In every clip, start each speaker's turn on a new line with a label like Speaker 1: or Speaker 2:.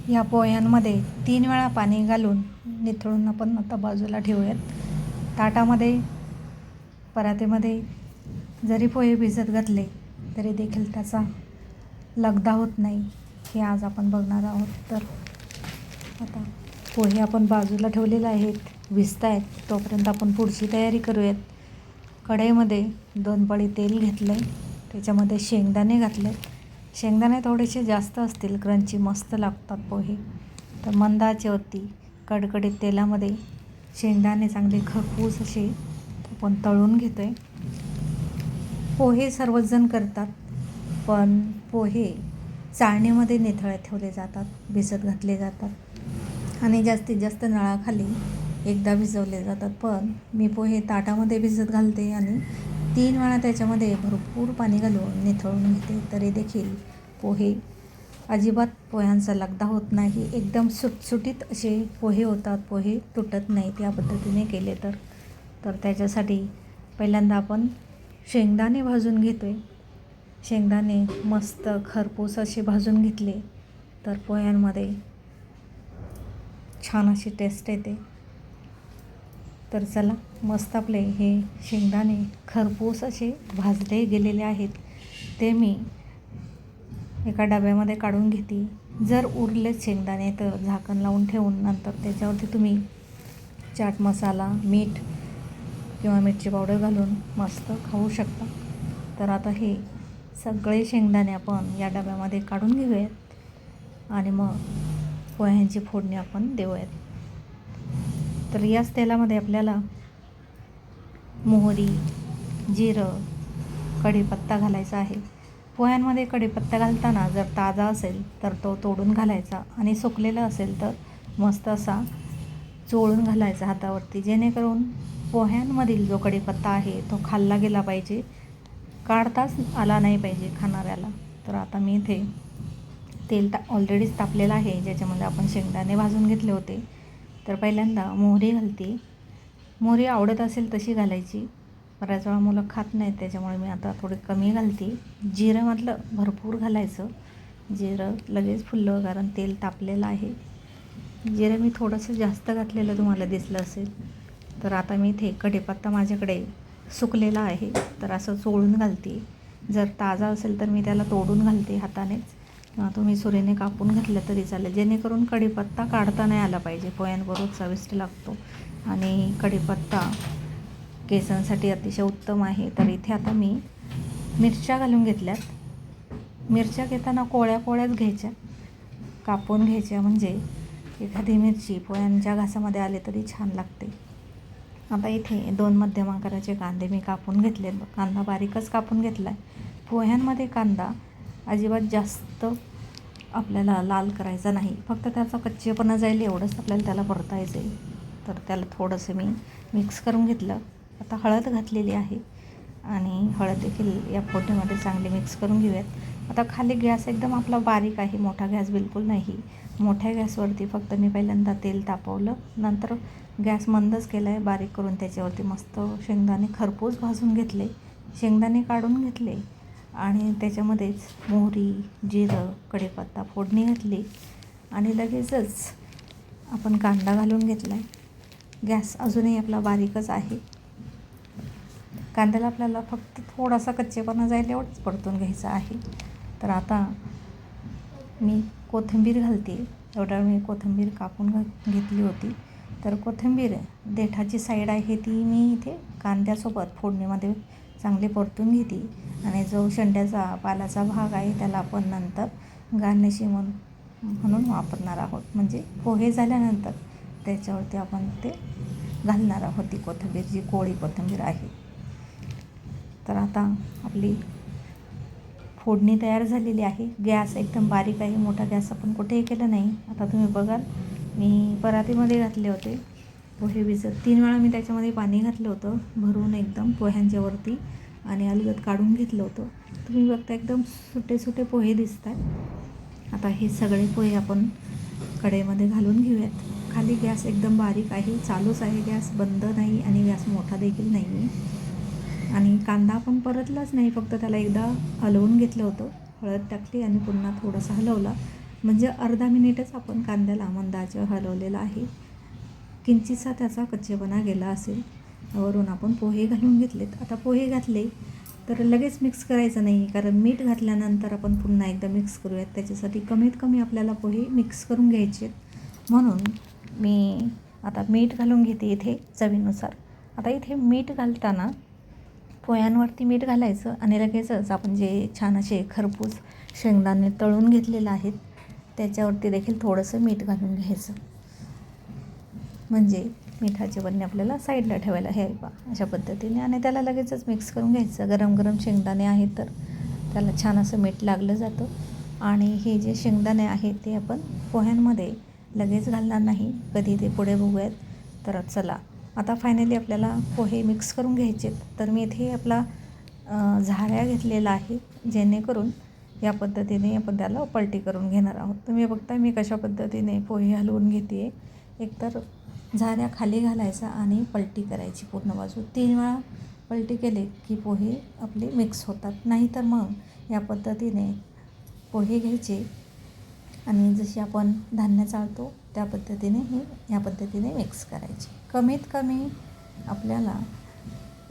Speaker 1: या पोह्यांमध्ये 3 वेळा पाणी घालून निथळून आपण आता बाजूला ठेवूयात. ताटामध्ये परातीमध्ये जरी पोहे भिजत घातले तरी देखील त्याचा लगदा होत नाही, हे आज आपण बघणार आहोत. तर आता पोहे आपण बाजूला ठेवलेले आहेत, भिजत आहेत. तोपर्यंत आपण पुढची तयारी करूयात. कढईमध्ये 2 पळी तेल घेतलं आहे, त्याच्यामध्ये शेंगदाणे घातले. शेंगदाणे थोडेसे जास्त असतील, क्रंची मस्त लागतात पोहे. तर मंद आचेवरती कडकडीत तेलामध्ये शेंगदाणे चांगले खरपूस असे आपण तळून घेतो आहे. पोहे सर्वजण करतात, पण पोहे चाळणीमध्ये निथळत ठेवले जातात, भिजत घातले जातात आणि जास्तीत जास्त नळाखाली एकदा भिजवले जातात. पण मी पोहे ताटामध्ये भिजत घालते आणि 3 वेळा त्याच्यामध्ये भरपूर पाणी घालून निथळून घेते. तरी देखील पोहे अजिबात पोह्यांचा लगदा होत नाही, एकदम सुटसुटीत असे पोहे होतात, पोहे तुटत नाहीत या पद्धतीने केले तर त्याच्यासाठी पहिल्यांदा आपण शेंगदाणे भाजून घेतो आहे. शेंगदाणे मस्त खरपूस असे भाजून घेतले तर पोह्यांमध्ये छान अशी टेस्ट येते. तर चला, मस्त आपले हे शेंगदाणे खरपूस असे भाजले गेलेले आहेत, ते मी एका डब्यामध्ये काढून घेते. जर उरलेच शेंगदाणे तर झाकण लावून ठेवून नंतर त्याच्यावरती तुम्ही चाट मसाला, मीठ किंवा मिरची पावडर घालून मस्त खाऊ शकता. तर आता हे सगळे शेंगदाणे आपण या डब्यामध्ये काढून घेऊयात आणि मग पोह्यांची फोडणी आपण देऊयात. तर याच तेलामध्ये आपल्याला मोहरी, जिरं, कढीपत्ता घालायचा आहे. पोह्यांमध्ये कढीपत्ता घालताना जर ताजा असेल तर तो तोडून घालायचा आणि सुकलेला असेल तर मस्त असा चोळून घालायचा हातावरती, जेणेकरून पोह्यांमधील जो कढीपत्ता आहे तो खाल्ला गेला पाहिजे, काढताच आला नाही पाहिजे खाणाऱ्याला. तर आता मी इथे तेल ऑलरेडीच तापलेलं आहे, ज्याच्यामध्ये आपण शेंगदाणे भाजून घेतले होते. तर पहिल्यांदा मोहरी घालते. मोहरी आवडत असेल तशी घालायची, बऱ्याच वेळा मुलं खात नाहीत त्याच्यामुळे मी आता थोडी कमी घालते. जिरं म्हटलं भरपूर घालायचं, जिरं लगेच फुललं कारण तेल तापलेलं आहे. जिरं मी थोडंसं जास्त घातलेलं तुम्हाला दिसलं असेल. तर आता मी इथे कढीपत्ता माझ्याकडे सुकलेला आहे, तर असं चोळून घालते. जर ताजा असेल तर मी त्याला तोडून घालते हातानेच, किंवा तुम्ही सुरीने कापून घातलं तरी चालेल, जेणेकरून कढीपत्ता काढता नाही आला पाहिजे. पोह्यांबरोबर चविष्ट लागतो आणि कढीपत्ता केसांसाठी अतिशय उत्तम आहे. तर इथे आता मी मिरच्या घालून घेतल्यात. मिरच्या घेताना कोळ्या कोळ्याच घ्यायच्या, कापून घ्यायच्या, म्हणजे एखादी मिरची पोह्यांच्या घासामध्ये आले तरी छान लागते. आता इथे 2 मध्यम आकाराचे कांदे मी कापून घेतले. कांदा बारीकच कापून घेतला आहे. पोह्यांमध्ये कांदा अजिबात जास्त आपल्याला लाल करायचा नाही, फक्त त्याचा कच्चेपणा जाईल एवढंच आपल्याला त्याला परतायचं आहे. तर त्याला थोडंसं मी मिक्स करून घेतलं. आता हळद घातलेली आहे आणि हळद देखील या फोडणीमध्ये चांगली मिक्स करून घेऊयात. आता खाली गॅस एकदम आपला बारीक आहे, मोठा गॅस बिलकुल नाही. मोठ्या गॅसवरती फक्त मी पहिल्यांदा तेल तापवलं, नंतर गॅस मंदच केला आहे, बारीक करून त्याच्यावरती मस्त शेंगदाणे खरपूस भाजून घेतले. शेंगदाणे काढून घेतले आणि त्याच्यामध्येच मोहरी, जिरं, कढीपत्ता फोडणी घातली आणि लगेचच आपण कांदा घालून घेतला आहे. गॅस अजूनही आपला बारीकच आहे. कांद्याला आपल्याला फक्त थोडासा कच्चेपणा जाईल एवढंच परतून घ्यायचं आहे. तर आता मी कोथिंबीर घालते. एवढा मी कोथिंबीर कापून घेतली होती. तर कोथिंबीर देठाची साईड आहे ती मी इथे कांद्यासोबत फोडणीमध्ये चांगली परतून घेते आणि जो शेंड्याचा पालाचा भाग आहे त्याला आपण नंतर गार्निशिंग म्हणून वापरणार आहोत, म्हणजे पोहे झाल्यानंतर त्याच्यावरती आपण ते घालणार आहोत, ती कोथिंबीर जी कोवळी कोथिंबीर आहे. तर आता आपली फोडणी तयार झालेली आहे. गॅस एकदम बारीक आहे, मोठा गॅस आपण कुठेही केला नाही. आता तुम्ही बघाल, मी परातीमध्ये घातले होते पोहे भिजत. 3 वेळा मी त्याच्यामध्ये पाणी घातलं होतं भरून एकदम पोह्यांच्या वरती आणि अलगद काढून घेतलं होतं. तुम्ही बघता एकदम सुटे सुटे पोहे दिसत आहेत. आता हे सगळे पोहे आपण कढईमध्ये घालून घेऊयात. खाली गॅस एकदम बारीक आहे, चालूच आहे, गॅस बंद नाही आणि गॅस मोठा देखील नाही आहे. आणि कांदा आपण परतलाच नाही, फक्त त्याला एकदा हलवून घेतलं होतं, हळद टाकली आणि पुन्हा थोडासा हलवला म्हणजे अर्धा मिनिटच आपण कांद्याला मंद आचेवर हलवलेला आहे. किंचितसा त्याचा कच्चेपणा गेला असेल. वरून आपण पोहे घालून घेतलेत. आता पोहे घातले तर लगेच मिक्स करायचं नाही, कारण मीठ घातल्यानंतर आपण पुन्हा एकदा मिक्स करूयात. त्याच्यासाठी कमीत कमी आपल्याला पोहे मिक्स करून घ्यायचे. म्हणून मी आता मीठ घालून घेते इथे चवीनुसार. आता इथे मीठ घालताना पोह्यांवरती मीठ घालायचं आणि लगेचच आपण जे छान असे खरपूस शेंगदाणे तळून घेतलेले आहेत त्याच्यावरती देखील थोडंसं मीठ घालून घ्यायचं. म्हणजे मिठाचे बरणी आपल्याला साईडला ठेवायला हे बा अशा पद्धतीने, आणि त्याला लगेचच मिक्स करून घ्यायचं. गरम गरम शेंगदाणे आहेत तर त्याला छान असं मीठ लागलं जातं. आणि हे जे शेंगदाणे आहेत ते आपण पोह्यांमध्ये लगेच घालणार नाही, कधी ते पुढे बघूयात. तर चला आता फायनली आपल्याला पोहे मिक्स करून घ्यायचे. तर मी इथे आपला झाऱ्या घेतलेला आहे, जेणेकरून या पद्धतीने आपण त्याला पलटी करून घेणार आहोत. तुम्ही बघता मी कशा पद्धतीने पोहे हलवून घेते आहे. एकतर झाऱ्या खाली घालायचा आणि पलटी करायची पूर्ण बाजू. 3 वेळा पलटी केले की पोहे आपले मिक्स होतात. नाहीतर मग या पद्धतीने पोहे घ्यायचे आणि जशी आपण धान्य चाळतो त्या पद्धतीने हे या पद्धतीने मिक्स करायचे. कमीत कमी आपल्याला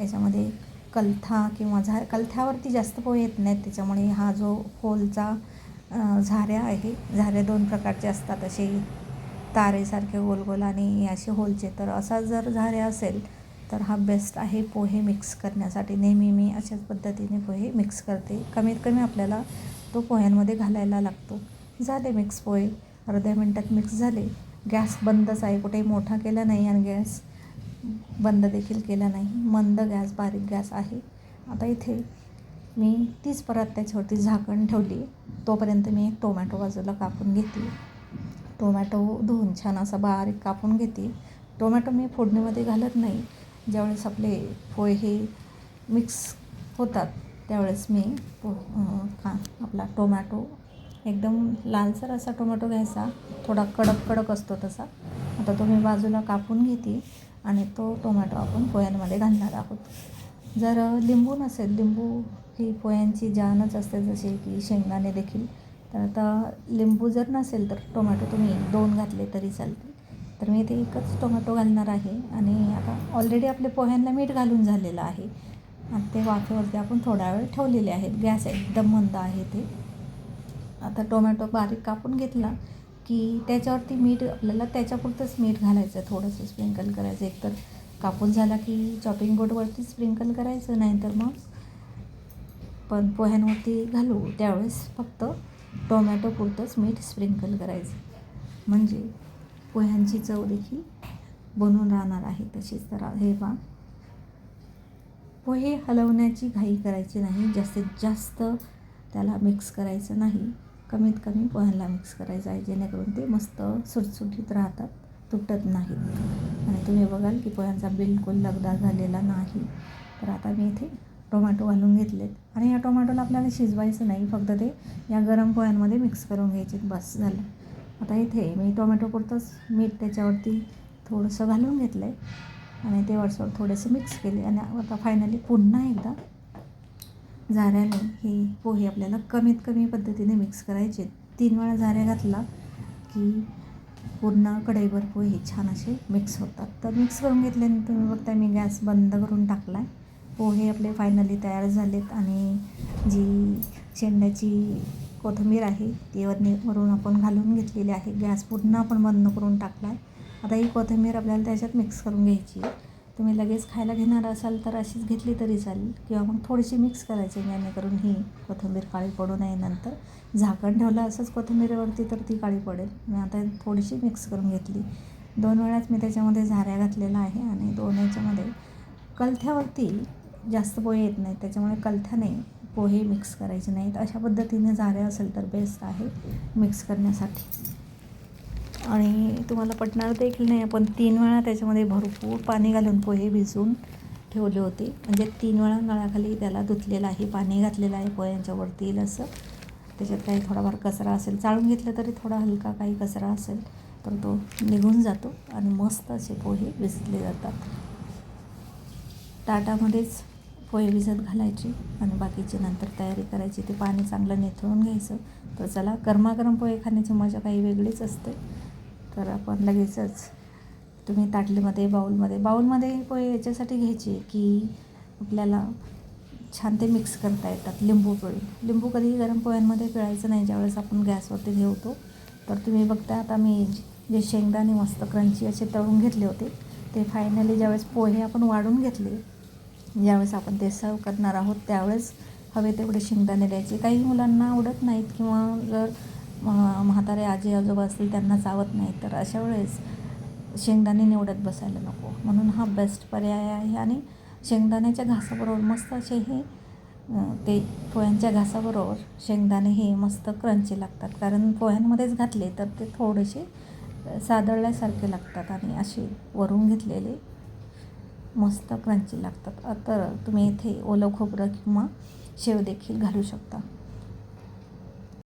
Speaker 1: याच्यामध्ये कलथा किंवा कलथ्यावरती जास्त पोहे येत नाहीत, त्याच्यामुळे हा जो होलचा झाऱ्या आहे, झाऱ्या 2 प्रकारचे असतात, असे तारेसारखे गोल गोल आणि असे होलचे. तर असा जर झाऱ्या असेल तर हा बेस्ट आहे पोहे मिक्स करण्यासाठी. नेहमी मी अशाच पद्धतीने पोहे मिक्स करते. कमीत कमी आपल्याला तो पोह्यांमध्ये घालायला लागतो. झाले मिक्स पोहे, अर्ध्या मिनटात मिक्स झाले. गॅस बंदच आहे, कुठेही मोठा केला नाही आणि गॅस बंद देखील केला नाही, मंद गॅस, बारीक गॅस आहे. आता इथे मी तीच परत त्याच्यावरती झाकण ठेवली. तोपर्यंत मी एक टोमॅटो बाजूला कापून घेते. टोमॅटो धुवून छान असा बारीक कापून घेते. टोमॅटो मी फोडणीमध्ये घालत नाही. ज्यावेळेस आपले पोहे मिक्स होतात त्यावेळेस मी आपला टोमॅटो एकदम लालसर असा टोमॅटो घ्यायचा, थोडा कडक कडक असतो तसा. आता तो मी बाजूला कापून घेते आणि तो टोमॅटो आपण पोह्यांमध्ये घालणार आहोत. जर लिंबू नसेल, लिंबू ही पोह्यांची जानच असते जसे की शेंगदाणे देखील, तर आता लिंबू जर नसेल तर टोमॅटो तुम्ही 2 घातले तरी चालतील. तर मी इथे एकच टोमॅटो घालणार आहे. आणि आता ऑलरेडी आपले पोह्यांना मीठ घालून झालेलं आहे आणि ते वाफेवरती आपण थोडा वेळ ठेवलेले आहेत. गॅस एकदम मंद आहे ते. आता टोमॅटो बारीक कापून घेतला की त्याच्यावरती मीठ आपल्याला त्याच्यापुरतंच मीठ घालायचं, थोडंसं स्प्रिंकल करायचं. एकतर कापून झाला की चॉपिंग बोर्डवरती स्प्रिंकल करायचं, नाहीतर मग पण पोह्यांवरती घालू त्यावेळेस फक्त टोमॅटो पुरतंच मीठ स्प्रिंकल करायचं. म्हणजे पोह्यांची चव देखील बनून राहणार आहे तशीच. तर हे पहा, पोहे हलवण्याची घाई करायची नाही, जास्तीत जास्त त्याला मिक्स करायचं नाही. कमीत कमी पोह्यांना मिक्स करायचं आहे, जेणेकरून ते मस्त सुटसुटीत राहतात, तुटत नाहीत. आणि तुम्ही बघाल की पोह्यांचा बिलकुल लगदा झालेला नाही. तर आता मी इथे टोमॅटो घालून घेतलेत आणि या टोमॅटोला आपल्याला शिजवायचं नाही, फक्त ते या गरम पोह्यांमध्ये मिक्स करून घ्यायचे, बस झालं. आता इथे मी टोमॅटोपुरतंच मीठ त्याच्यावरती थोडंसं घालून घेतलं आहे आणि ते वरचढ थोडेसे मिक्स केले. आणि आता फायनली पुन्हा एकदा झाऱ्याने हे पोहे आपल्याला कमीत कमी पद्धतीने मिक्स करायचे. 3 वेळा झाऱ्या घातला की पूर्ण कढईभर पोहे छान असे मिक्स होतात. तर मिक्स करून घेतल्यानंतर तुम्ही बघताय मी गॅस बंद करून टाकला आहे. पोहे आपले फायनली तयार झालेत आणि जी शेंड्याची कोथिंबीर आहे ती वरून आपण घालून घेतलेली आहे. गॅस पूर्ण आपण बंद करून टाकला आहे. आता ही कोथिंबीर आपल्याला त्याच्यात मिक्स करून घ्यायची. तुम्ही लगेच खायला घेणार असाल तर अशीच घेतली तरी चालेल, किंवा मग थोडीशी मिक्स करायची, जेणेकरून ही कोथिंबीर काळी पडू नये. नंतर झाकण ठेवलं असंच कोथिंबीरवरती तर ती काळी पडेल. मी आता थोडीशी मिक्स करून घेतली. 2 वेळाच मी त्याच्यामध्ये झाऱ्या घातलेला आहे आणि 2 याच्यामध्ये कलथ्यावरती जास्त पोहे येत नाहीत, त्याच्यामुळे कलथ्याने पोहे मिक्स करायचे नाहीत. अशा पद्धतीने झाऱ्या असेल तर बेस्ट आहे मिक्स करण्यासाठी. आणि तुम्हाला पटणार देखील नाही, आपण 3 वेळा त्याच्यामध्ये भरपूर पाणी घालून पोहे भिजवून ठेवले होते. म्हणजे 3 वेळा नळाखाली त्याला धुतलेलं आहे, पाणी घातलेलं आहे पोह्यांच्या वरती येईल असं. त्याच्यात काही थोडाफार कचरा असेल, चाळून घेतलं तरी थोडा हलका काही कचरा असेल तर तो निघून जातो आणि मस्त असे पोहे भिजले जातात. ताटामध्येच पोहे भिजत घालायची आणि बाकीची नंतर तयारी करायची. ते पाणी चांगलं निथळून घ्यायचं. तर चला, गरमागरम पोहे खाण्याची मजा काही वेगळीच असते. तर आपण लगेचच तुम्ही ताटलीमध्ये बाऊलमध्ये पोहे याच्यासाठी घ्यायचे की आपल्याला छान ते मिक्स करता येतात. लिंबू कधीही गरम पोह्यांमध्ये पिळायचं नाही ज्यावेळेस आपण गॅसवरती ठेवतो. तर तुम्ही बघता आता मी जे शेंगदाणे मस्त क्रंची असे तळून घेतले होते, ते फायनली ज्यावेळेस पोहे आपण वाढून घेतले, ज्यावेळेस आपण ते सर्व करणार आहोत त्यावेळेस हवे तेवढे शेंगदाणे द्यायचे. काही मुलांना आवडत नाहीत किंवा जर म्हातारे आजी आजोबा असतील त्यांना चावत नाही, तर अशा वेळेस शेंगदाणे निवडत बसायला नको. म्हणून हा बेस्ट पर्याय आहे. आणि शेंगदाण्याच्या घासाबरोबर मस्त असे हे ते पोह्यांच्या घासाबरोबर शेंगदाणे हे मस्त क्रंची लागतात. कारण पोह्यांमध्येच घातले तर ते थोडेसे सादळल्यासारखे लागतात आणि असे वरून घेतलेले मस्त क्रंची लागतात. तर तुम्ही इथे ओलं खोबरं किंवा शेव देखील घालू शकता.